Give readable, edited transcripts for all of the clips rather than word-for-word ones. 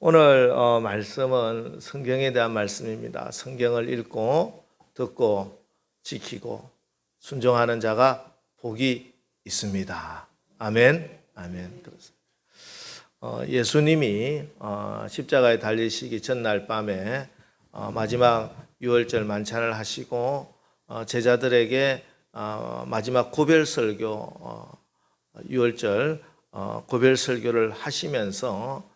오늘 말씀은 성경에 대한 말씀입니다. 성경을 읽고 듣고 지키고 순종하는 자가 복이 있습니다. 아멘. 아멘. 그렇습니다. 예수님이 십자가에 달리시기 전날 밤에 마지막 유월절 만찬을 하시고 제자들에게 마지막 고별 설교 유월절 고별 설교를 하시면서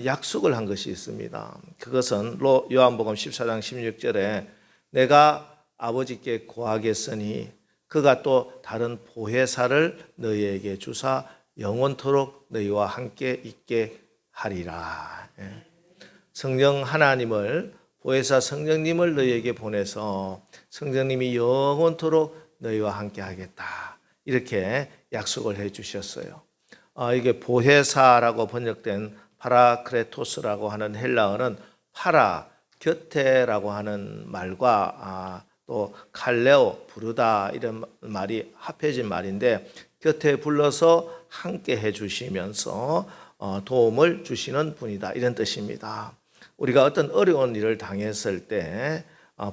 약속을 한 것이 있습니다. 그것은 요한복음 14장 16절에 내가 아버지께 구하겠으니 그가 또 다른 보혜사를 너희에게 주사 영원토록 너희와 함께 있게 하리라. 성령 하나님을 보혜사 성령님을 너희에게 보내서 성령님이 영원토록 너희와 함께 하겠다. 이렇게 약속을 해 주셨어요. 이게 보혜사라고 번역된 파라크레토스라고 하는 헬라어는 파라, 곁에라고 하는 말과 또 칼레오, 부르다 이런 말이 합해진 말인데 곁에 불러서 함께 해주시면서 도움을 주시는 분이다 이런 뜻입니다. 우리가 어떤 어려운 일을 당했을 때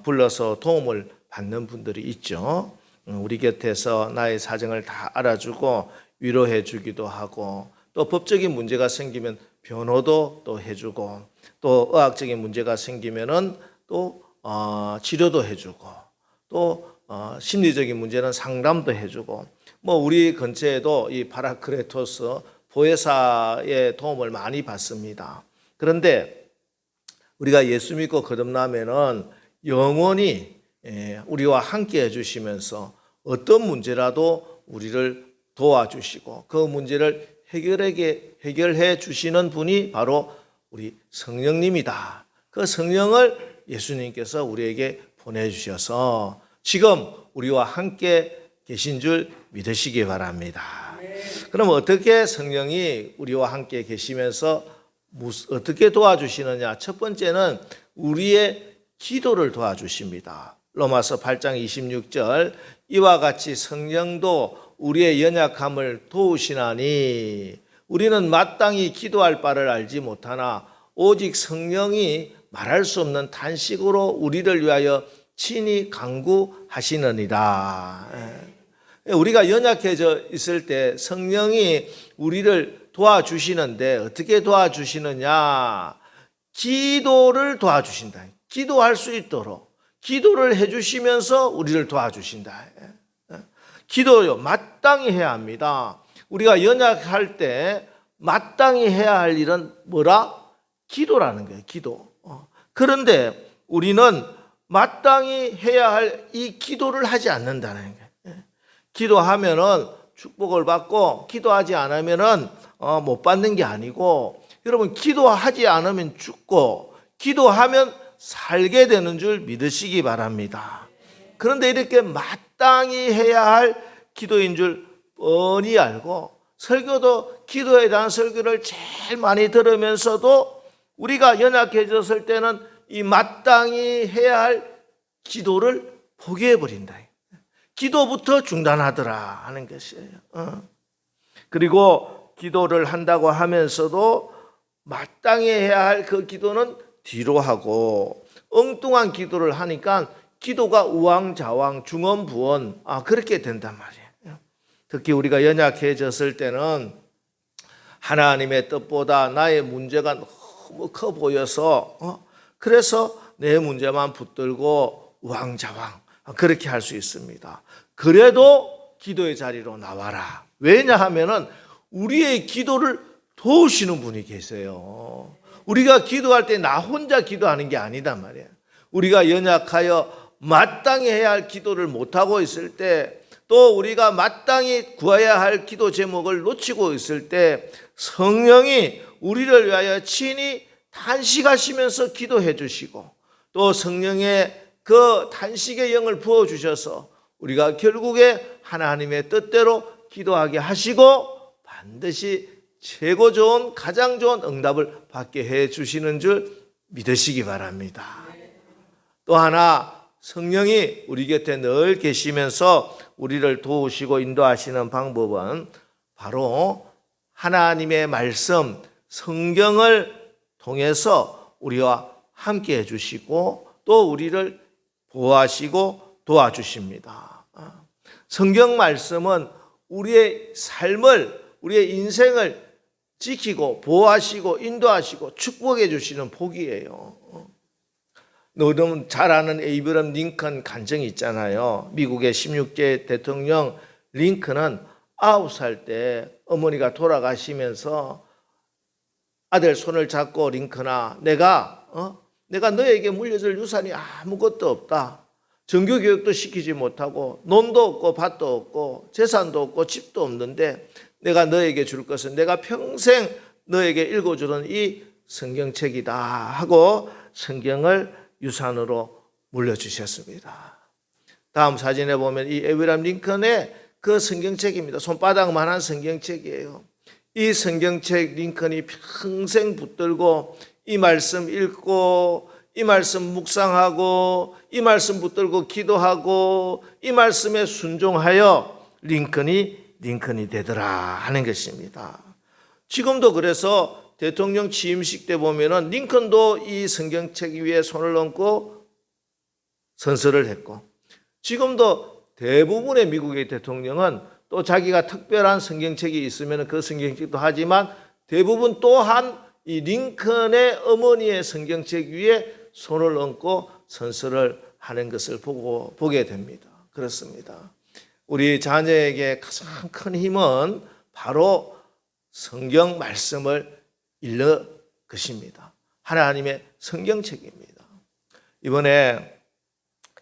불러서 도움을 받는 분들이 있죠. 우리 곁에서 나의 사정을 다 알아주고 위로해 주기도 하고 또 법적인 문제가 생기면 변호도 또 해주고 또 의학적인 문제가 생기면은 또 치료도 해주고 또 심리적인 문제는 상담도 해주고 뭐 우리 근처에도 이 파라크레토스 보혜사의 도움을 많이 받습니다. 그런데 우리가 예수 믿고 거듭나면은 영원히 우리와 함께 해주시면서 어떤 문제라도 우리를 도와주시고 그 문제를 해결해 주시는 분이 바로 우리 성령님이다. 그 성령을 예수님께서 우리에게 보내주셔서 지금 우리와 함께 계신 줄 믿으시기 바랍니다. 그럼 어떻게 성령이 우리와 함께 계시면서 어떻게 도와주시느냐? 첫 번째는 우리의 기도를 도와주십니다. 로마서 8장 26절 이와 같이 성령도 우리의 연약함을 도우시나니 우리는 마땅히 기도할 바를 알지 못하나 오직 성령이 말할 수 없는 탄식으로 우리를 위하여 친히 간구하시느니라. 우리가 연약해져 있을 때 성령이 우리를 도와주시는데 어떻게 도와주시느냐? 기도를 도와주신다. 기도할 수 있도록 기도를 해주시면서 우리를 도와주신다. 기도요, 마땅히 해야 합니다. 우리가 연약할 때 마땅히 해야 할 일은 뭐라? 기도라는 거예요, 기도. 그런데 우리는 마땅히 해야 할 이 기도를 하지 않는다는 거예요. 기도하면은 축복을 받고 기도하지 않으면은 못 받는 게 아니고 여러분 기도하지 않으면 죽고 기도하면 살게 되는 줄 믿으시기 바랍니다. 그런데 이렇게 마땅히 해야 할 기도인 줄 뻔히 알고 설교도 기도에 대한 설교를 제일 많이 들으면서도 우리가 연약해졌을 때는 이 마땅히 해야 할 기도를 포기해버린다. 기도부터 중단하더라 하는 것이에요. 그리고 기도를 한다고 하면서도 마땅히 해야 할 그 기도는 뒤로 하고 엉뚱한 기도를 하니까 기도가 우왕좌왕 중언부언 그렇게 된단 말이에요. 특히 우리가 연약해졌을 때는 하나님의 뜻보다 나의 문제가 너무 커 보여서 그래서 내 문제만 붙들고 우왕좌왕 그렇게 할 수 있습니다. 그래도 기도의 자리로 나와라. 왜냐하면은 우리의 기도를 도우시는 분이 계세요. 우리가 기도할 때 나 혼자 기도하는 게 아니단 말이에요. 우리가 연약하여 마땅히 해야 할 기도를 못하고 있을 때 또 우리가 마땅히 구해야 할 기도 제목을 놓치고 있을 때 성령이 우리를 위하여 친히 탄식하시면서 기도해 주시고 또 성령의 그 탄식의 영을 부어주셔서 우리가 결국에 하나님의 뜻대로 기도하게 하시고 반드시 최고 좋은 가장 좋은 응답을 받게 해 주시는 줄 믿으시기 바랍니다. 또 하나 성령이 우리 곁에 늘 계시면서 우리를 도우시고 인도하시는 방법은 바로 하나님의 말씀 성경을 통해서 우리와 함께 해주시고 또 우리를 보호하시고 도와주십니다. 성경 말씀은 우리의 삶을, 우리의 인생을 지키고 보호하시고 인도하시고 축복해 주시는 복이에요. 너무 잘 아는 에이브럼 링컨 간증이 있잖아요. 미국의 16대 대통령 링컨은 9살 때 어머니가 돌아가시면서 아들 손을 잡고 링컨아, 내가 너에게 물려줄 유산이 아무것도 없다. 정규교육도 시키지 못하고 논도 없고 밭도 없고 재산도 없고 집도 없는데 내가 너에게 줄 것은 내가 평생 너에게 읽어주는 이 성경책이다 하고 성경을 유산으로 물려주셨습니다. 다음 사진에 보면 이 에브라함 링컨의 그 성경책입니다. 손바닥만한 성경책이에요. 이 성경책 링컨이 평생 붙들고 이 말씀 읽고 이 말씀 묵상하고 이 말씀 붙들고 기도하고 이 말씀에 순종하여 링컨이 되더라 하는 것입니다. 지금도 그래서 대통령 취임식 때 보면은 링컨도 이 성경책 위에 손을 얹고 선서를 했고, 지금도 대부분의 미국의 대통령은 또 자기가 특별한 성경책이 있으면 그 성경책도 하지만 대부분 또한 이 링컨의 어머니의 성경책 위에 손을 얹고 선서를 하는 것을 보게 됩니다. 그렇습니다. 우리 자녀에게 가장 큰 힘은 바로 성경 말씀을 읽는 것입니다. 하나님의 성경책입니다. 이번에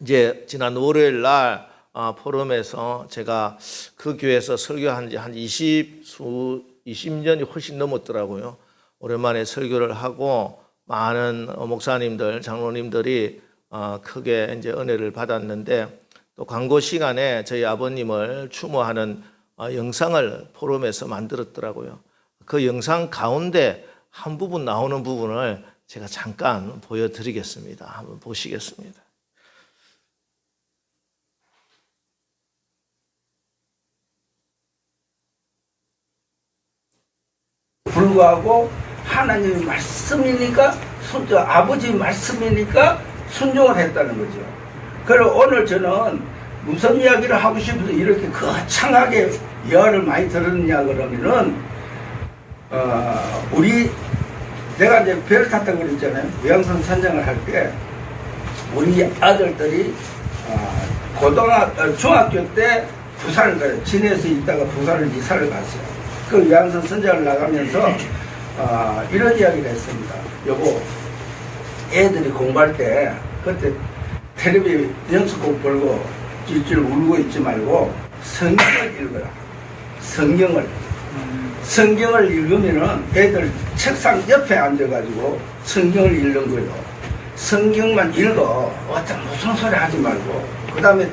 이제 지난 월요일 날 포럼에서 제가 그 교회에서 설교한 지 한 20년이 훨씬 넘었더라고요. 오랜만에 설교를 하고 많은 목사님들, 장로님들이 크게 이제 은혜를 받았는데, 또 광고 시간에 저희 아버님을 추모하는 영상을 포럼에서 만들었더라고요. 그 영상 가운데 한 부분 나오는 부분을 제가 잠깐 보여드리겠습니다. 한번 보시겠습니다. 불구하고 하나님의 말씀이니까 아버지 말씀이니까 순종을 했다는 거죠. 그리고 오늘 저는 무슨 이야기를 하고 싶어서 이렇게 거창하게 예화를 많이 들었냐 그러면은 내가 이제 배를 탔다고 그랬잖아요. 외양선 선장을 할 때 우리 아들들이 중학교 때 부산을 가요. 진해에서 있다가 부산을 이사를 갔어요. 그 외양선 선장을 나가면서 이런 이야기를 했습니다. 여보, 애들이 공부할 때 그때 텔레비 연습곡 걸고 찔찔 울고 있지 말고 성경을 읽어라. 성경을 읽으면은 애들 책상 옆에 앉아가지고 성경을 읽는 거예요. 성경만 읽어. 무슨 소리 하지 말고. 그 다음에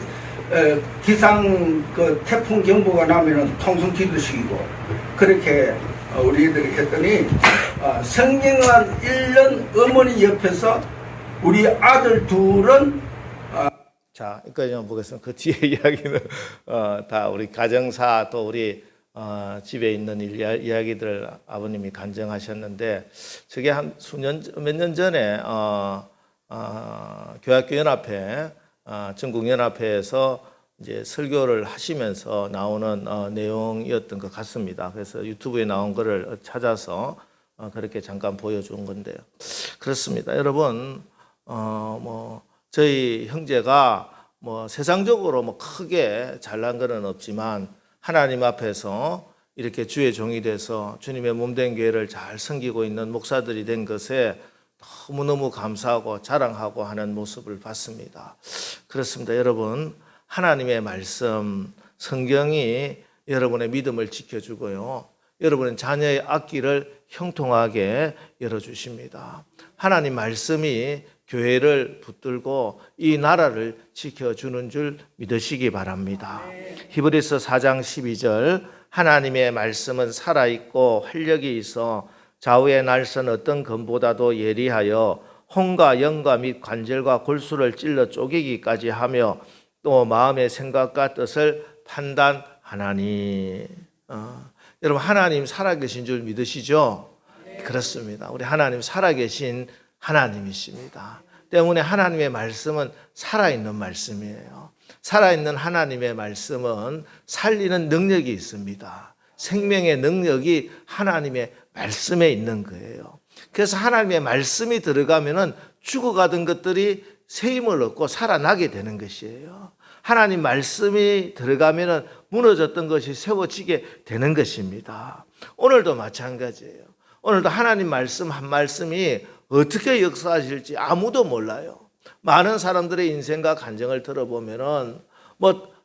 태풍 경보가 나면은 통성 기도식이고 그렇게 우리 애들이 했더니 성경만 읽는 어머니 옆에서 우리 아들 둘은 자, 여기까지 보겠습니다. 그 뒤에 이야기는 다 우리 가정사 또 우리 집에 있는 이야기들 아버님이 간증하셨는데, 저게 몇 년 전에 교학교 연합회 전국 연합회에서 이제 설교를 하시면서 나오는 내용이었던 것 같습니다. 그래서 유튜브에 나온 거를 찾아서 그렇게 잠깐 보여준 건데요. 그렇습니다. 여러분, 저희 형제가 세상적으로 크게 잘난 것은 없지만 하나님 앞에서 이렇게 주의 종이 돼서 주님의 몸된 교회를 잘 섬기고 있는 목사들이 된 것에 너무너무 감사하고 자랑하고 하는 모습을 봤습니다. 그렇습니다. 여러분, 하나님의 말씀, 성경이 여러분의 믿음을 지켜주고요, 여러분의 자녀의 앞길을 형통하게 열어주십니다. 하나님 말씀이 교회를 붙들고 이 나라를 지켜주는 줄 믿으시기 바랍니다. 히브리서 4장 12절, 하나님의 말씀은 살아있고 활력이 있어 좌우의 날선 어떤 검보다도 예리하여 혼과 영과 및 관절과 골수를 찔러 쪼개기까지 하며 또 마음의 생각과 뜻을 판단하나니. 여러분, 하나님 살아계신 줄 믿으시죠? 그렇습니다. 우리 하나님 살아계신 하나님이십니다. 때문에 하나님의 말씀은 살아있는 말씀이에요. 살아있는 하나님의 말씀은 살리는 능력이 있습니다. 생명의 능력이 하나님의 말씀에 있는 거예요. 그래서 하나님의 말씀이 들어가면은 죽어가던 것들이 새 힘을 얻고 살아나게 되는 것이에요. 하나님 말씀이 들어가면은 무너졌던 것이 세워지게 되는 것입니다. 오늘도 마찬가지예요. 오늘도 하나님 말씀 한 말씀이 어떻게 역사하실지 아무도 몰라요. 많은 사람들의 인생과 간증을 들어보면은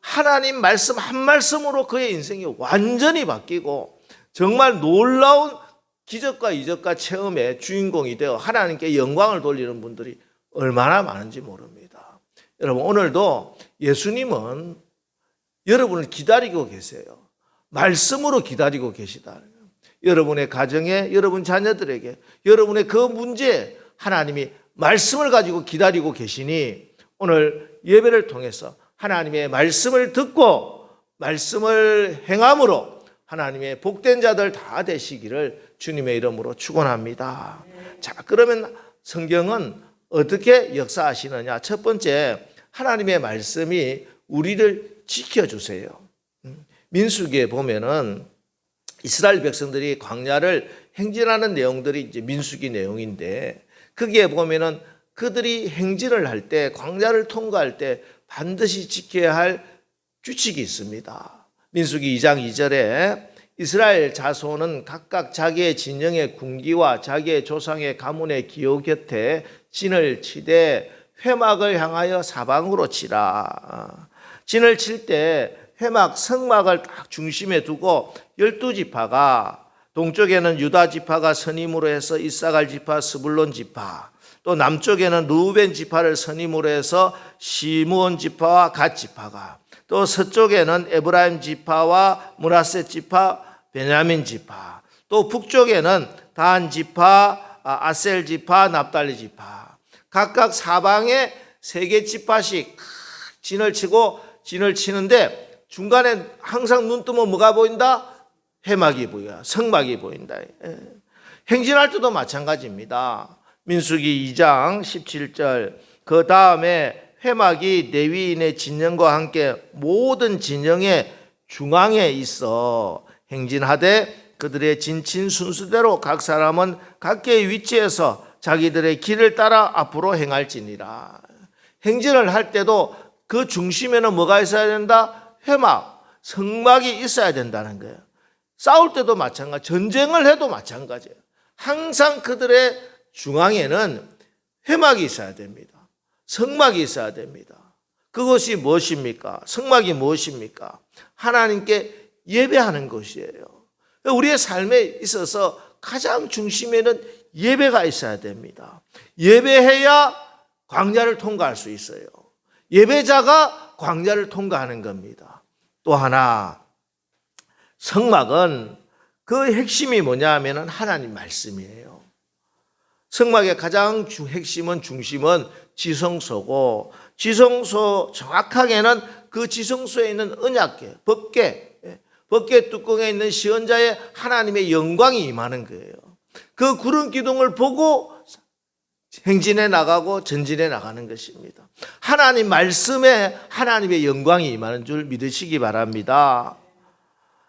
하나님 말씀 한 말씀으로 그의 인생이 완전히 바뀌고 정말 놀라운 기적과 이적과 체험의 주인공이 되어 하나님께 영광을 돌리는 분들이 얼마나 많은지 모릅니다. 여러분, 오늘도 예수님은 여러분을 기다리고 계세요. 말씀으로 기다리고 계시다. 여러분의 가정에, 여러분 자녀들에게, 여러분의 그 문제에 하나님이 말씀을 가지고 기다리고 계시니 오늘 예배를 통해서 하나님의 말씀을 듣고 말씀을 행함으로 하나님의 복된 자들 다 되시기를 주님의 이름으로 축원합니다. 자, 그러면 성경은 어떻게 역사하시느냐? 첫 번째, 하나님의 말씀이 우리를 지켜주세요. 민수기에 보면은 이스라엘 백성들이 광야를 행진하는 내용들이 이제 민수기 내용인데, 거기에 보면은 그들이 행진을 할 때, 광야를 통과할 때 반드시 지켜야 할 규칙이 있습니다. 민수기 2장 2절에 이스라엘 자손은 각각 자기의 진영의 군기와 자기의 조상의 가문의 기호 곁에 진을 치되 회막을 향하여 사방으로 치라. 진을 칠 때 회막 성막을 딱 중심에 두고 12지파가, 동쪽에는 유다 지파가 선임으로 해서 이사갈 지파, 스불론 지파, 또 남쪽에는 루벤 지파를 선임으로 해서 시므온 지파와 갓 지파가, 또 서쪽에는 에브라임 지파와 므낫세 지파, 베냐민 지파, 또 북쪽에는 단 지파, 아셀 지파, 납달리 지파, 각각 사방에 3개 지파씩 진을 치고 진을 치는데 중간에 항상 눈 뜨면 뭐가 보인다? 회막이 보여, 성막이 보인다. 행진할 때도 마찬가지입니다. 민수기 2장 17절, 그 다음에 회막이 레위인의 진영과 함께 모든 진영의 중앙에 있어 행진하되 그들의 진친 순수대로 각 사람은 각계의 위치에서 자기들의 길을 따라 앞으로 행할지니라. 행진을 할 때도 그 중심에는 뭐가 있어야 된다? 회막, 성막이 있어야 된다는 거예요. 싸울 때도 마찬가지, 전쟁을 해도 마찬가지예요. 항상 그들의 중앙에는 회막이 있어야 됩니다. 성막이 있어야 됩니다. 그것이 무엇입니까? 성막이 무엇입니까? 하나님께 예배하는 것이에요. 우리의 삶에 있어서 가장 중심에는 예배가 있어야 됩니다. 예배해야 광야를 통과할 수 있어요. 예배자가 광야를 통과하는 겁니다. 또 하나, 성막은 그 핵심이 뭐냐 하면 하나님 말씀이에요. 성막의 가장 핵심은, 중심은 지성소고, 지성소 정확하게는 그 지성소에 있는 언약궤, 법궤 뚜껑에 있는 시언자의 하나님의 영광이 임하는 거예요. 그 구름 기둥을 보고 행진해 나가고 전진해 나가는 것입니다. 하나님 말씀에 하나님의 영광이 임하는 줄 믿으시기 바랍니다.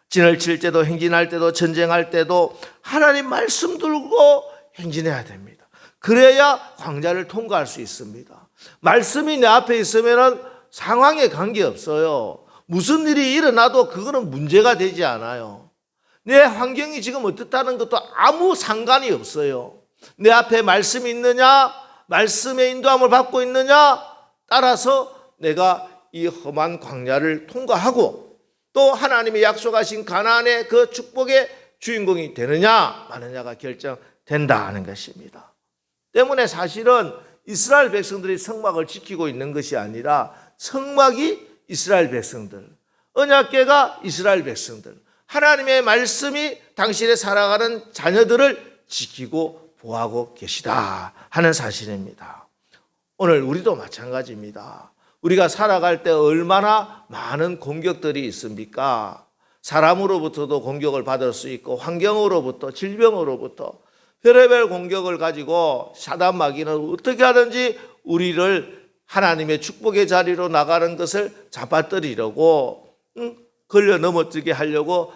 진을 칠 때도, 행진할 때도, 전쟁할 때도 하나님 말씀 들고 행진해야 됩니다. 그래야 광야를 통과할 수 있습니다. 말씀이 내 앞에 있으면 상황에 관계없어요. 무슨 일이 일어나도 그거는 문제가 되지 않아요. 내 환경이 지금 어떻다는 것도 아무 상관이 없어요. 내 앞에 말씀이 있느냐, 말씀의 인도함을 받고 있느냐, 따라서 내가 이 험한 광야를 통과하고 또 하나님의 약속하신 가나안의 그 축복의 주인공이 되느냐 마느냐가 결정된다는 것입니다. 때문에 사실은 이스라엘 백성들이 성막을 지키고 있는 것이 아니라 성막이 이스라엘 백성들, 언약궤가 이스라엘 백성들, 하나님의 말씀이 당신의 살아가는 자녀들을 지키고 보호하고 계시다 하는 사실입니다. 오늘 우리도 마찬가지입니다. 우리가 살아갈 때 얼마나 많은 공격들이 있습니까? 사람으로부터도 공격을 받을 수 있고, 환경으로부터, 질병으로부터, 별의별 공격을 가지고 사단 마귀는 어떻게 하든지 우리를 하나님의 축복의 자리로 나가는 것을 잡아뜨리려고 걸려 넘어지게 하려고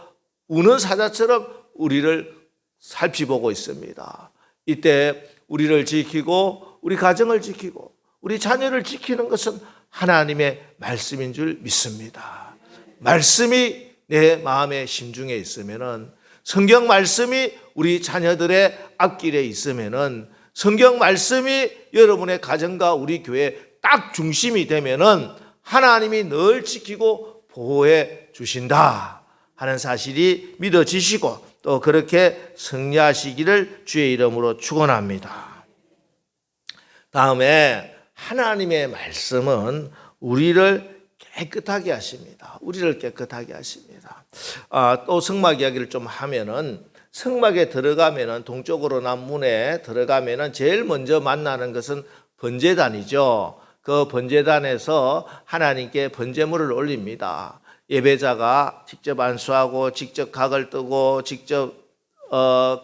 우는 사자처럼 우리를 살피보고 있습니다. 이때 우리를 지키고 우리 가정을 지키고 우리 자녀를 지키는 것은 하나님의 말씀인 줄 믿습니다. 말씀이 내 마음의 심중에 있으면은, 성경 말씀이 우리 자녀들의 앞길에 있으면은, 성경 말씀이 여러분의 가정과 우리 교회 딱 중심이 되면은 하나님이 늘 지키고 보호해 주신다 하는 사실이 믿어지시고 또 그렇게 승리하시기를 주의 이름으로 축원합니다. 다음에 하나님의 말씀은 우리를 깨끗하게 하십니다. 우리를 깨끗하게 하십니다. 또 성막 이야기를 좀 하면은, 성막에 들어가면은, 동쪽으로 난 문에 들어가면은 제일 먼저 만나는 것은 번제단이죠. 그 번제단에서 하나님께 번제물을 올립니다. 예배자가 직접 안수하고 직접 각을 뜨고 직접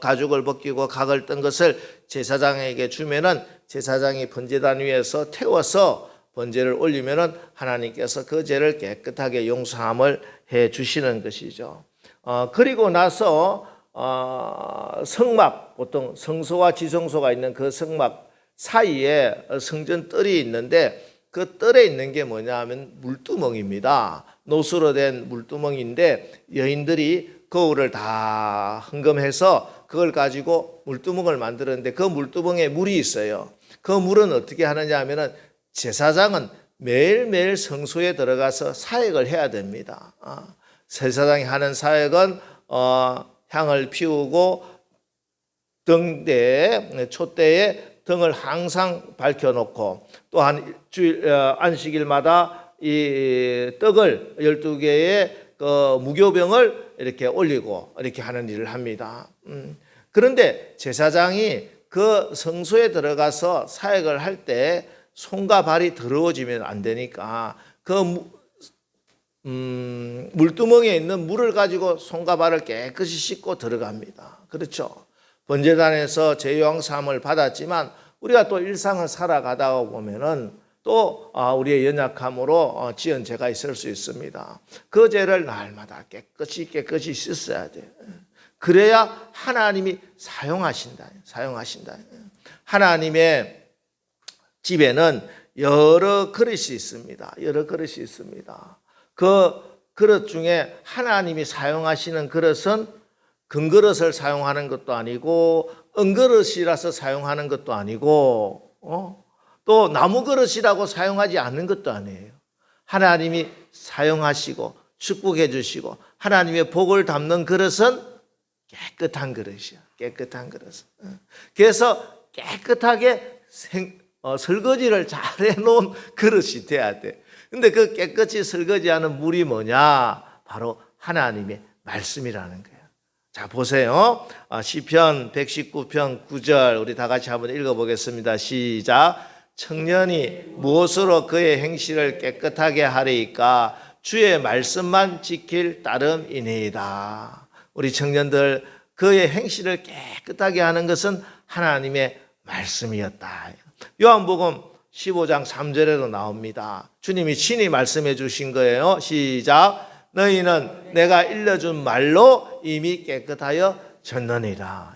가죽을 벗기고 각을 뜬 것을 제사장에게 주면은 제사장이 번제단 위에서 태워서 번제를 올리면은 하나님께서 그 죄를 깨끗하게 용서함을 해 주시는 것이죠. 그리고 나서 성막, 보통 성소와 지성소가 있는 그 성막 사이에 성전 뜰이 있는데 그 뜰에 있는 게 뭐냐 하면 물두멍입니다. 노수로 된 물두멍인데 여인들이 거울을 다 흥금해서 그걸 가지고 물두멍을 만들었는데 그 물두멍에 물이 있어요. 그 물은 어떻게 하느냐 하면은 제사장은 매일매일 성소에 들어가서 사역을 해야 됩니다. 제사장이 하는 사역은 향을 피우고 등대에, 촛대에 등을 항상 밝혀놓고 또한 안식일마다 이 떡을 12개의 그 무교병을 이렇게 올리고 이렇게 하는 일을 합니다. 그런데 제사장이 그 성소에 들어가서 사역을 할 때 손과 발이 더러워지면 안 되니까 그 물두멍에 있는 물을 가지고 손과 발을 깨끗이 씻고 들어갑니다. 그렇죠. 번제단에서 죄용삼을 받았지만 우리가 또 일상을 살아가다 보면은 또 우리의 연약함으로 지은 죄가 있을 수 있습니다. 그 죄를 날마다 깨끗이 씻어야 돼요. 그래야 하나님이 사용하신다. 하나님의 집에는 여러 그릇이 있습니다. 그 그릇 중에 하나님이 사용하시는 그릇은 금그릇을 사용하는 것도 아니고 은그릇이라서 사용하는 것도 아니고 또 나무 그릇이라고 사용하지 않는 것도 아니에요. 하나님이 사용하시고 축복해 주시고 하나님의 복을 담는 그릇은 깨끗한 그릇이야. 그래서 깨끗하게 설거지를 잘 해놓은 그릇이 돼야 돼. 근데 그 깨끗이 설거지하는 물이 뭐냐? 바로 하나님의 말씀이라는 거예요. 자, 보세요. 시편 119편 9절 우리 다 같이 한번 읽어보겠습니다. 시작. 청년이 무엇으로 그의 행실을 깨끗하게 하리이까? 주의 말씀만 지킬 따름이니이다. 우리 청년들 그의 행실을 깨끗하게 하는 것은 하나님의 말씀이었다. 요한복음 15장 3절에도 나옵니다. 주님이 친히 말씀해 주신 거예요. 시작. 너희는 내가 일러준 말로 이미 깨끗하여 졌느니라.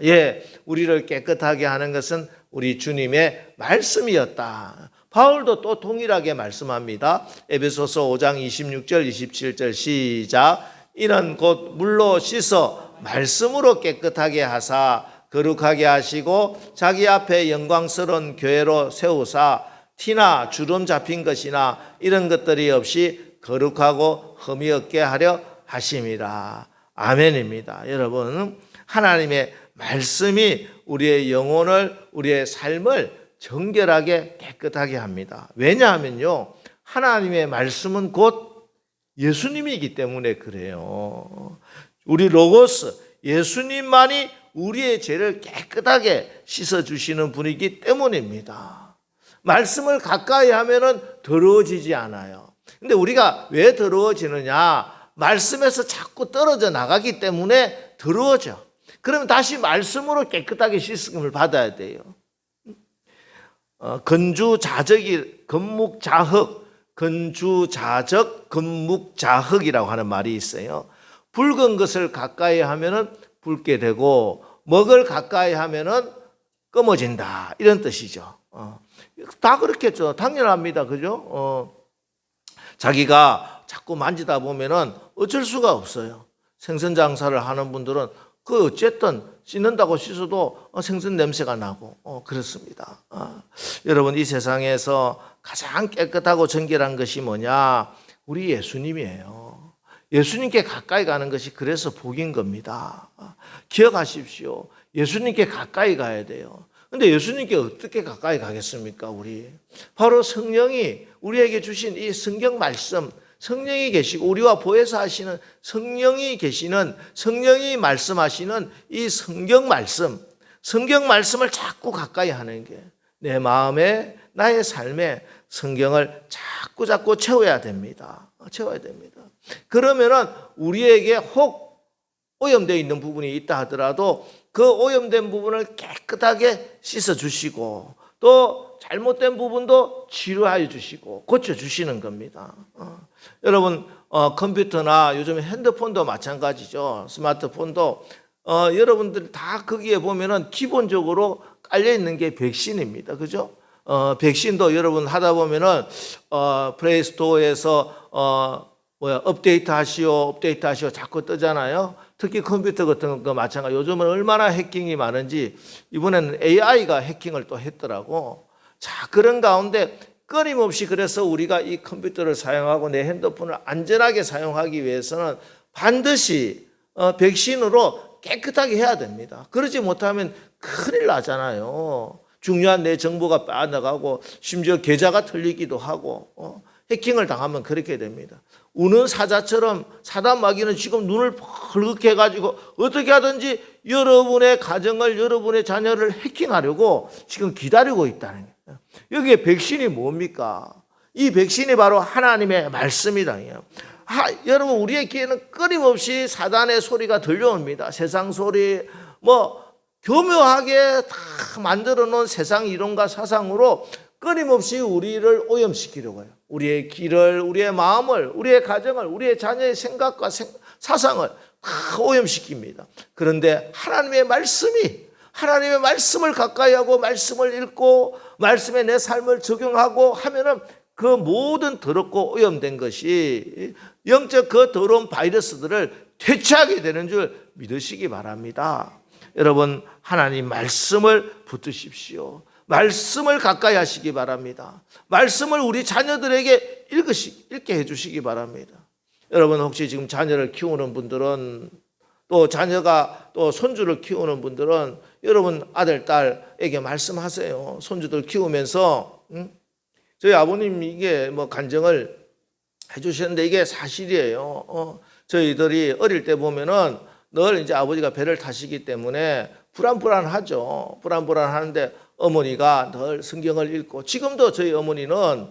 우리를 깨끗하게 하는 것은 우리 주님의 말씀이었다. 바울도 또 동일하게 말씀합니다. 에베소서 5장 26절 27절 시작. 이는 곧 물로 씻어 말씀으로 깨끗하게 하사 거룩하게 하시고 자기 앞에 영광스러운 교회로 세우사 티나 주름 잡힌 것이나 이런 것들이 없이 거룩하고 흠이 없게 하려 하심이라. 아멘입니다. 여러분, 하나님의 말씀이 우리의 영혼을, 우리의 삶을 정결하게 깨끗하게 합니다. 왜냐하면요, 하나님의 말씀은 곧 예수님이기 때문에 그래요. 우리 로고스, 예수님만이 우리의 죄를 깨끗하게 씻어주시는 분이기 때문입니다. 말씀을 가까이 하면은 더러워지지 않아요. 근데 우리가 왜 더러워지느냐? 말씀에서 자꾸 떨어져 나가기 때문에 더러워져. 그러면 다시 말씀으로 깨끗하게 씻음을 받아야 돼요. 건주자적이 건묵자흑, 건주자적 건묵자흑이라고 하는 말이 있어요. 붉은 것을 가까이 하면은 붉게 되고 먹을 가까이 하면은 검어진다, 이런 뜻이죠. 다 그렇겠죠. 당연합니다. 그죠? 자기가 자꾸 만지다 보면은 어쩔 수가 없어요. 생선 장사를 하는 분들은 어쨌든 씻는다고 씻어도 생선 냄새가 나고 그렇습니다. 여러분, 이 세상에서 가장 깨끗하고 정결한 것이 뭐냐? 우리 예수님이에요. 예수님께 가까이 가는 것이 그래서 복인 겁니다. 기억하십시오. 예수님께 가까이 가야 돼요. 근데 예수님께 어떻게 가까이 가겠습니까? 우리 바로 성령이 우리에게 주신 이 성경 말씀, 성령이 계시고 우리와 보혜사 하시는 성령이 계시는, 성령이 말씀하시는 이 성경 말씀을 자꾸 가까이 하는 게 내 마음에, 나의 삶에 성경을 자꾸 채워야 됩니다. 채워야 됩니다. 그러면은 우리에게 혹 오염되어 있는 부분이 있다 하더라도 그 오염된 부분을 깨끗하게 씻어 주시고 또 잘못된 부분도 치료하여 주시고 고쳐 주시는 겁니다. 여러분, 컴퓨터나 요즘 핸드폰도 마찬가지죠. 스마트폰도 여러분들 다 거기에 보면은 기본적으로 깔려 있는 게 백신입니다. 그죠? 백신도 여러분 하다 보면은 플레이스토어에서 업데이트 하시오 자꾸 뜨잖아요. 특히 컴퓨터 같은 거 마찬가지. 요즘은 얼마나 해킹이 많은지 이번에는 AI가 해킹을 또 했더라고. 자, 그런 가운데 끊임없이 그래서 우리가 이 컴퓨터를 사용하고 내 핸드폰을 안전하게 사용하기 위해서는 반드시 백신으로 깨끗하게 해야 됩니다. 그러지 못하면 큰일 나잖아요. 중요한 내 정보가 빠져나가고 심지어 계좌가 털리기도 하고 해킹을 당하면 그렇게 됩니다. 우는 사자처럼 사단 마귀는 지금 눈을 벌겋게 해가지고 어떻게 하든지 여러분의 가정을, 여러분의 자녀를 해킹하려고 지금 기다리고 있다는 거예요. 여기에 백신이 뭡니까? 이 백신이 바로 하나님의 말씀이다. 여러분, 우리의 귀에는 끊임없이 사단의 소리가 들려옵니다. 세상 소리, 교묘하게 다 만들어 놓은 세상 이론과 사상으로 끊임없이 우리를 오염시키려고 해요. 우리의 길을, 우리의 마음을, 우리의 가정을, 우리의 자녀의 생각과 사상을 다 오염시킵니다. 그런데 하나님의 말씀을 가까이 하고 말씀을 읽고 말씀에 내 삶을 적용하고 하면은 그 모든 더럽고 오염된 것이 영적 그 더러운 바이러스들을 퇴치하게 되는 줄 믿으시기 바랍니다. 여러분, 하나님 말씀을 붙드십시오. 말씀을 가까이 하시기 바랍니다. 말씀을 우리 자녀들에게 읽게 해주시기 바랍니다. 여러분, 혹시 지금 자녀를 키우는 분들은 또 자녀가 또 손주를 키우는 분들은 여러분 아들, 딸에게 말씀하세요. 손주들 키우면서 저희 아버님 이게 간증을 해주셨는데 이게 사실이에요. 저희들이 어릴 때 보면은 늘 이제 아버지가 배를 타시기 때문에 불안불안하죠. 불안불안하는데 어머니가 늘 성경을 읽고, 지금도 저희 어머니는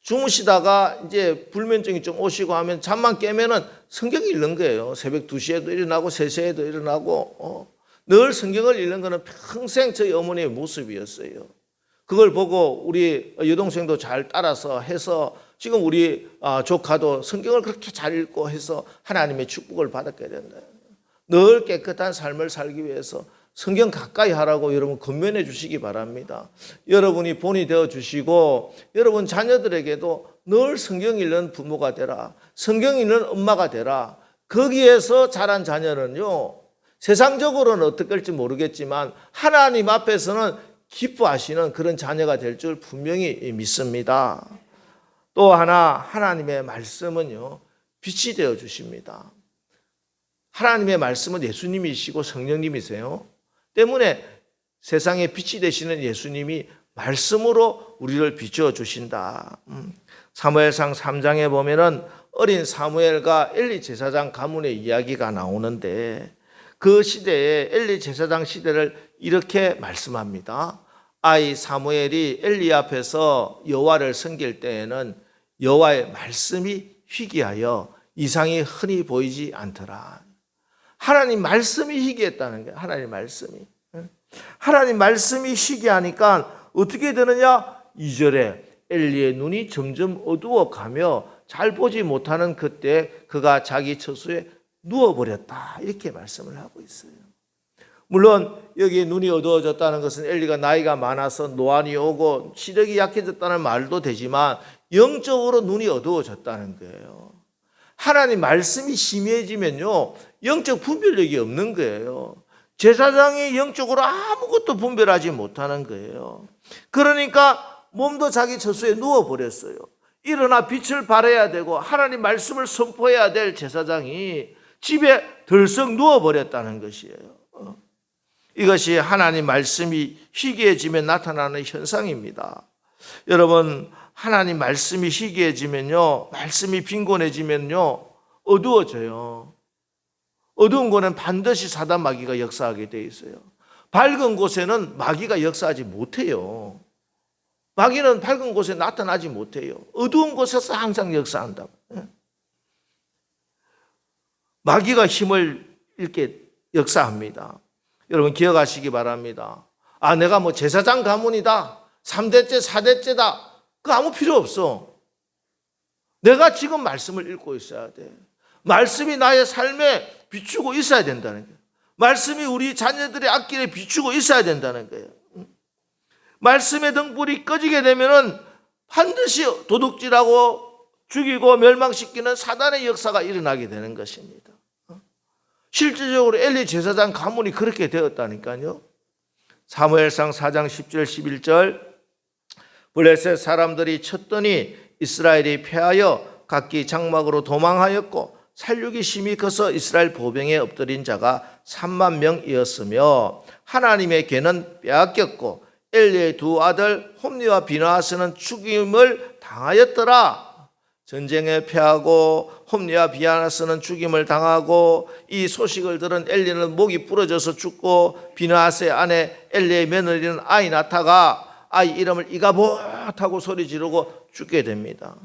주무시다가 이제 불면증이 좀 오시고 하면 잠만 깨면은 성경 읽는 거예요. 새벽 2시에도 일어나고 3시에도 일어나고 늘 성경을 읽는 거는 평생 저희 어머니의 모습이었어요. 그걸 보고 우리 여동생도 잘 따라서 해서 지금 우리 조카도 성경을 그렇게 잘 읽고 해서 하나님의 축복을 받았게 된다. 늘 깨끗한 삶을 살기 위해서 성경 가까이 하라고 여러분 권면해 주시기 바랍니다. 여러분이 본이 되어 주시고 여러분 자녀들에게도 늘 성경 읽는 부모가 되라. 성경 읽는 엄마가 되라. 거기에서 자란 자녀는요, 세상적으로는 어떻게 할지 모르겠지만 하나님 앞에서는 기뻐하시는 그런 자녀가 될 줄 분명히 믿습니다. 또 하나, 하나님의 말씀은요, 빛이 되어 주십니다. 하나님의 말씀은 예수님이시고 성령님이세요. 때문에 세상에 빛이 되시는 예수님이 말씀으로 우리를 비추어 주신다. 사무엘상 3장에 보면은 어린 사무엘과 엘리 제사장 가문의 이야기가 나오는데 그 시대에 엘리 제사장 시대를 이렇게 말씀합니다. 아이 사무엘이 엘리 앞에서 여호와를 섬길 때에는 여호와의 말씀이 희귀하여 이상이 흔히 보이지 않더라. 하나님 말씀이 희귀했다는 거예요. 하나님 말씀이. 하나님 말씀이 희귀하니까 어떻게 되느냐? 2절에 엘리의 눈이 점점 어두워가며 잘 보지 못하는 그때 그가 자기 처소에 누워버렸다. 이렇게 말씀을 하고 있어요. 물론 여기 눈이 어두워졌다는 것은 엘리가 나이가 많아서 노안이 오고 시력이 약해졌다는 말도 되지만 영적으로 눈이 어두워졌다는 거예요. 하나님 말씀이 심해지면요, 영적 분별력이 없는 거예요. 제사장이 영적으로 아무것도 분별하지 못하는 거예요. 그러니까 몸도 자기 처소에 누워버렸어요. 일어나 빛을 발해야 되고 하나님 말씀을 선포해야 될 제사장이 집에 덜썩 누워버렸다는 것이에요. 이것이 하나님 말씀이 희귀해지면 나타나는 현상입니다. 여러분, 하나님 말씀이 희귀해지면요, 말씀이 빈곤해지면요, 어두워져요. 어두운 곳은 반드시 사단 마귀가 역사하게 돼 있어요. 밝은 곳에는 마귀가 역사하지 못해요. 마귀는 밝은 곳에 나타나지 못해요. 어두운 곳에서 항상 역사한다. 마귀가 힘을 이렇게 역사합니다. 여러분 기억하시기 바랍니다. 아, 내가 뭐 제사장 가문이다, 3대째 4대째다, 그거 아무 필요 없어. 내가 지금 말씀을 읽고 있어야 돼. 말씀이 나의 삶에 비추고 있어야 된다는 거예요. 말씀이 우리 자녀들의 앞길에 비추고 있어야 된다는 거예요. 말씀의 등불이 꺼지게 되면은 반드시 도둑질하고 죽이고 멸망시키는 사단의 역사가 일어나게 되는 것입니다. 실질적으로 엘리 제사장 가문이 그렇게 되었다니까요. 사무엘상 4장 10절 11절 블레셋 사람들이 쳤더니 이스라엘이 패하여 각기 장막으로 도망하였고 살육이 심히 커서 이스라엘 보병에 엎드린 자가 3만 명이었으며 하나님의 괴는 빼앗겼고 엘리의 두 아들 홈니와 비나하스는 죽임을 당하였더라. 전쟁에 패하고 홈니와 비나하스는 죽임을 당하고 이 소식을 들은 엘리는 목이 부러져서 죽고 비나하스의 아내 엘리의 며느리는 아이나타가 아이 이름을 이가봇 하고 소리 지르고 죽게 됩니다.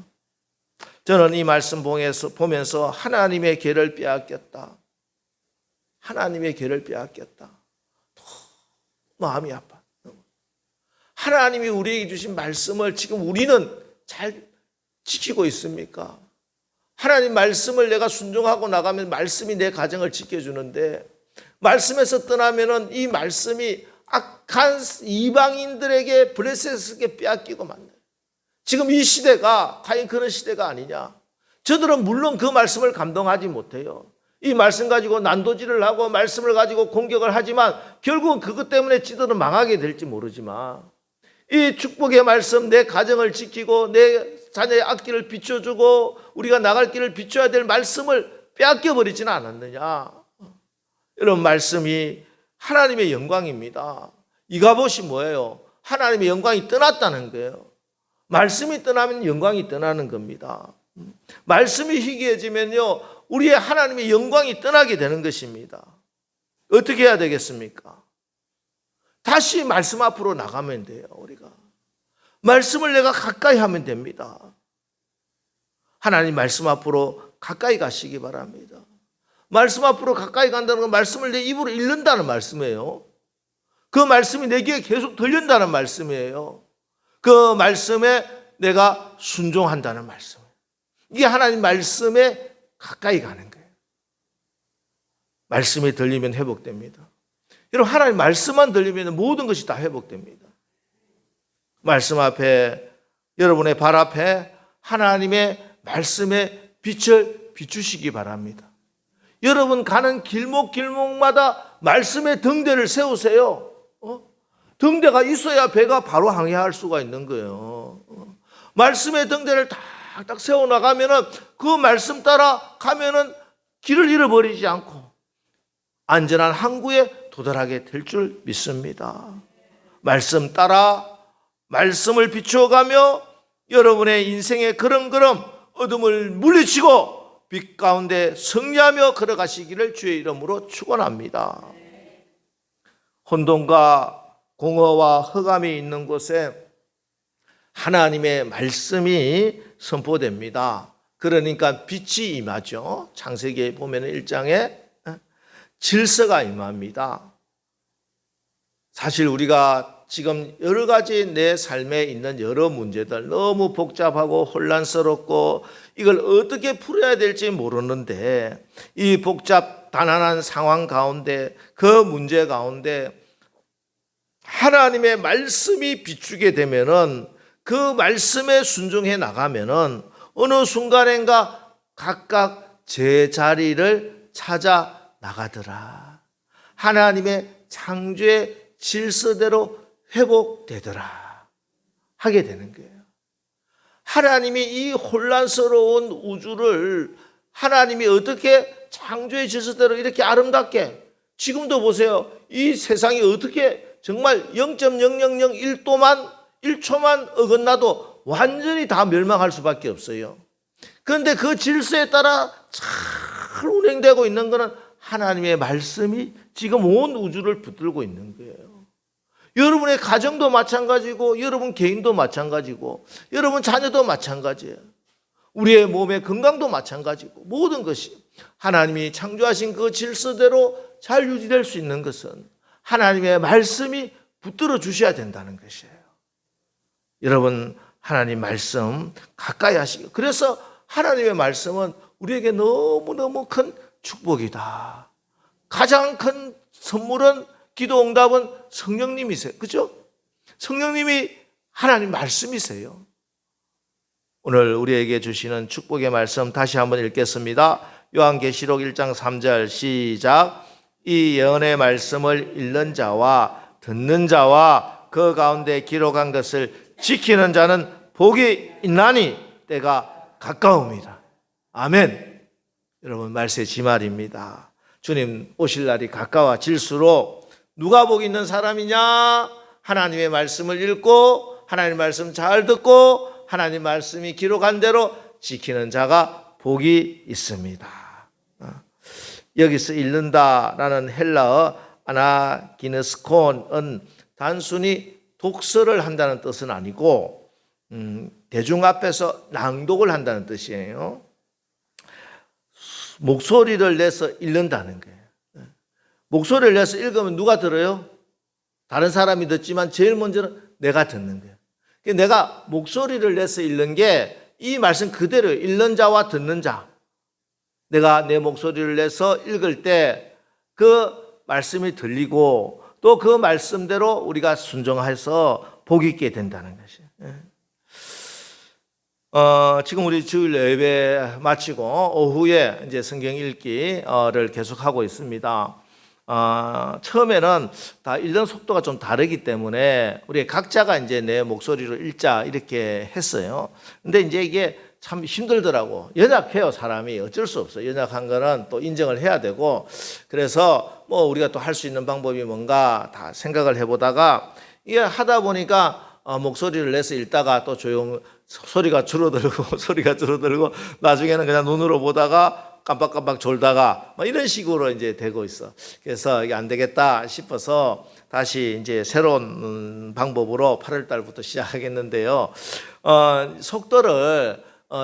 저는 이 말씀 보면서 하나님의 괴를 빼앗겼다. 하나님의 괴를 빼앗겼다. 마음이 아파. 하나님이 우리에게 주신 말씀을 지금 우리는 잘 지키고 있습니까? 하나님 말씀을 내가 순종하고 나가면 말씀이 내 가정을 지켜주는데 말씀에서 떠나면은 이 말씀이 악한 이방인들에게 블레셋에게 빼앗기고 만나요. 지금 이 시대가 과연 그런 시대가 아니냐? 저들은 물론 그 말씀을 감동하지 못해요. 이 말씀 가지고 난도질을 하고 말씀을 가지고 공격을 하지만 결국은 그것 때문에 지들은 망하게 될지 모르지만 이 축복의 말씀, 내 가정을 지키고 내 자녀의 앞길을 비춰주고 우리가 나갈 길을 비춰야 될 말씀을 빼앗겨버리지는 않았느냐? 여러분, 말씀이 하나님의 영광입니다. 이가봇이 뭐예요? 하나님의 영광이 떠났다는 거예요. 말씀이 떠나면 영광이 떠나는 겁니다. 말씀이 희귀해지면요, 우리의 하나님의 영광이 떠나게 되는 것입니다. 어떻게 해야 되겠습니까? 다시 말씀 앞으로 나가면 돼요. 우리가 말씀을 내가 가까이 하면 됩니다. 하나님 말씀 앞으로 가까이 가시기 바랍니다. 말씀 앞으로 가까이 간다는 건 말씀을 내 입으로 읽는다는 말씀이에요. 그 말씀이 내 귀에 계속 들린다는 말씀이에요. 그 말씀에 내가 순종한다는 말씀이에요. 이게 하나님 말씀에 가까이 가는 거예요. 말씀이 들리면 회복됩니다. 여러분, 하나님 말씀만 들리면 모든 것이 다 회복됩니다. 말씀 앞에, 여러분의 발 앞에 하나님의 말씀의 빛을 비추시기 바랍니다. 여러분 가는 길목길목마다 말씀의 등대를 세우세요. 등대가 있어야 배가 바로 항해할 수가 있는 거예요. 말씀의 등대를 탁탁 세워나가면은 그 말씀 따라 가면은 길을 잃어버리지 않고 안전한 항구에 도달하게 될 줄 믿습니다. 말씀 따라 말씀을 비추어가며 여러분의 인생의 걸음걸음 어둠을 물리치고 빛 가운데 승리하며 걸어가시기를 주의 이름으로 축원합니다. 혼돈과 공허와 흑암이 있는 곳에 하나님의 말씀이 선포됩니다. 그러니까 빛이 임하죠. 창세기에 보면 1장에 질서가 임합니다. 사실 우리가 지금 여러 가지 내 삶에 있는 여러 문제들 너무 복잡하고 혼란스럽고 이걸 어떻게 풀어야 될지 모르는데 이 복잡단안한 상황 가운데 그 문제 가운데 하나님의 말씀이 비추게 되면은 그 말씀에 순종해 나가면은 어느 순간인가 각각 제 자리를 찾아 나가더라. 하나님의 창조의 질서대로 회복되더라. 하게 되는 거예요. 하나님이 이 혼란스러운 우주를 하나님이 어떻게 창조의 질서대로 이렇게 아름답게 지금도 보세요. 이 세상이 어떻게 정말 0.0001도만 1초만 완전히 다 멸망할 수밖에 없어요. 그런데 그 질서에 따라 잘 운행되고 있는 것은 하나님의 말씀이 지금 온 우주를 붙들고 있는 거예요. 여러분의 가정도 마찬가지고 여러분 개인도 마찬가지고 여러분 자녀도 마찬가지예요. 우리의 몸의 건강도 마찬가지고 모든 것이 하나님이 창조하신 그 질서대로 잘 유지될 수 있는 것은 하나님의 말씀이 붙들어 주셔야 된다는 것이에요. 여러분 하나님 말씀 가까이 하시고 그래서 하나님의 말씀은 우리에게 너무너무 큰 축복이다. 가장 큰 선물은 기도 응답은 성령님이세요. 그렇죠? 성령님이 하나님 말씀이세요. 오늘 우리에게 주시는 축복의 말씀 다시 한번 읽겠습니다. 요한계시록 1장 3절 시작. 이 예언의 말씀을 읽는 자와 듣는 자와 그 가운데 기록한 것을 지키는 자는 복이 있나니 때가 가까움이라. 아멘. 여러분 말세 지말입니다. 주님 오실 날이 가까워질수록 누가 복 있는 사람이냐? 하나님의 말씀을 읽고 하나님의 말씀 잘 듣고 하나님 말씀이 기록한 대로 지키는 자가 복이 있습니다. 여기서 읽는다라는 헬라어 아나기네스콘은 단순히 독서를 한다는 뜻은 아니고 대중 앞에서 낭독을 한다는 뜻이에요. 목소리를 내서 읽는다는 거예요. 목소리를 내서 읽으면 누가 들어요? 다른 사람이 듣지만 제일 먼저는 내가 듣는 거예요. 내가 목소리를 내서 읽는 게 이 말씀 그대로 읽는 자와 듣는 자. 내가 내 목소리를 내서 읽을 때 그 말씀이 들리고 또 그 말씀대로 우리가 순종해서 복 있게 된다는 것이에요. 지금 우리 주일 예배 마치고 오후에 이제 성경 읽기를 계속하고 있습니다. 처음에는 다 읽는 속도가 좀 다르기 때문에 우리 각자가 이제 내 목소리로 읽자 이렇게 했어요. 근데 이제 이게 참 힘들더라고. 연약해요, 사람이. 어쩔 수 없어요. 연약한 거는 또 인정을 해야 되고. 그래서 뭐 우리가 또 할 수 있는 방법이 뭔가 다 생각을 해보다가 이게 하다 보니까 목소리를 내서 읽다가 또 소리가 줄어들고 나중에는 그냥 눈으로 보다가 깜빡깜빡 졸다가 이런 식으로 이제 되고 있어. 그래서 이게 안 되겠다 싶어서 다시 이제 새로운 방법으로 8월 달부터 시작하겠는데요. 속도를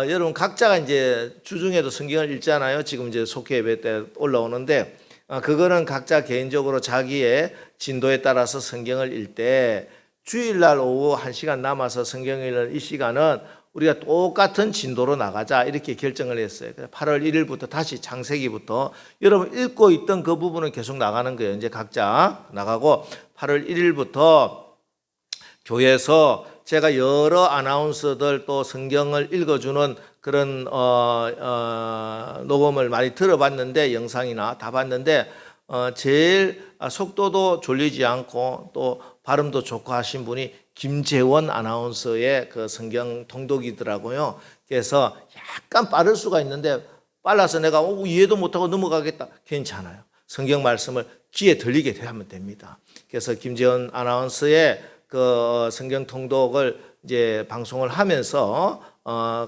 여러분 각자가 이제 주중에도 성경을 읽잖아요. 지금 이제 속회 예배 때 올라오는데 그거는 각자 개인적으로 자기의 진도에 따라서 성경을 읽을 때 주일날 오후 1시간 남아서 성경을 읽는 이 시간은 우리가 똑같은 진도로 나가자 이렇게 결정을 했어요. 8월 1일부터 다시 창세기부터 여러분 읽고 있던 그 부분은 계속 나가는 거예요. 이제 각자 나가고 8월 1일부터 교회에서 제가 여러 아나운서들 또 성경을 읽어주는 그런 녹음을 많이 들어봤는데 영상이나 다 봤는데 제일 속도도 졸리지 않고 또 발음도 좋고 하신 분이 김재원 아나운서의 그 성경 통독이더라고요. 그래서 약간 빠를 수가 있는데 빨라서 내가 이해도 못하고 넘어가겠다. 괜찮아요. 성경 말씀을 귀에 들리게 하면 됩니다. 그래서 김재원 아나운서의 그 성경 통독을 이제 방송을 하면서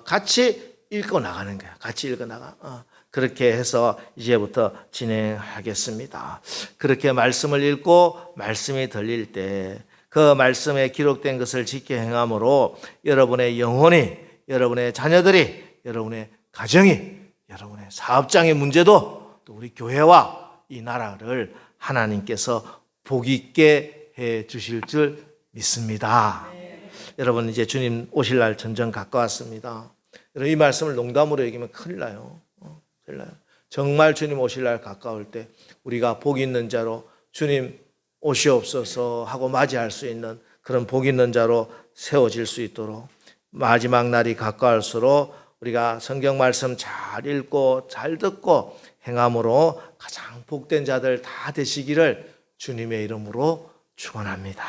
같이 읽고 나가는 거야. 같이 읽어 나가. 그렇게 해서 이제부터 진행하겠습니다. 그렇게 말씀을 읽고 말씀이 들릴 때 그 말씀에 기록된 것을 지켜 행함으로 여러분의 영혼이, 여러분의 자녀들이, 여러분의 가정이, 여러분의 사업장의 문제도 또 우리 교회와 이 나라를 하나님께서 복 있게 해 주실 줄 믿습니다. 여러분, 이제 주님 오실 날 점점 가까웠습니다. 여러분, 이 말씀을 농담으로 얘기하면 큰일 나요. 큰일 나요. 정말 주님 오실 날 가까울 때 우리가 복 있는 자로 주님 오시옵소서 하고 맞이할 수 있는 그런 복 있는 자로 세워질 수 있도록 마지막 날이 가까울수록 우리가 성경 말씀 잘 읽고 잘 듣고 행함으로 가장 복된 자들 다 되시기를 주님의 이름으로 축원합니다.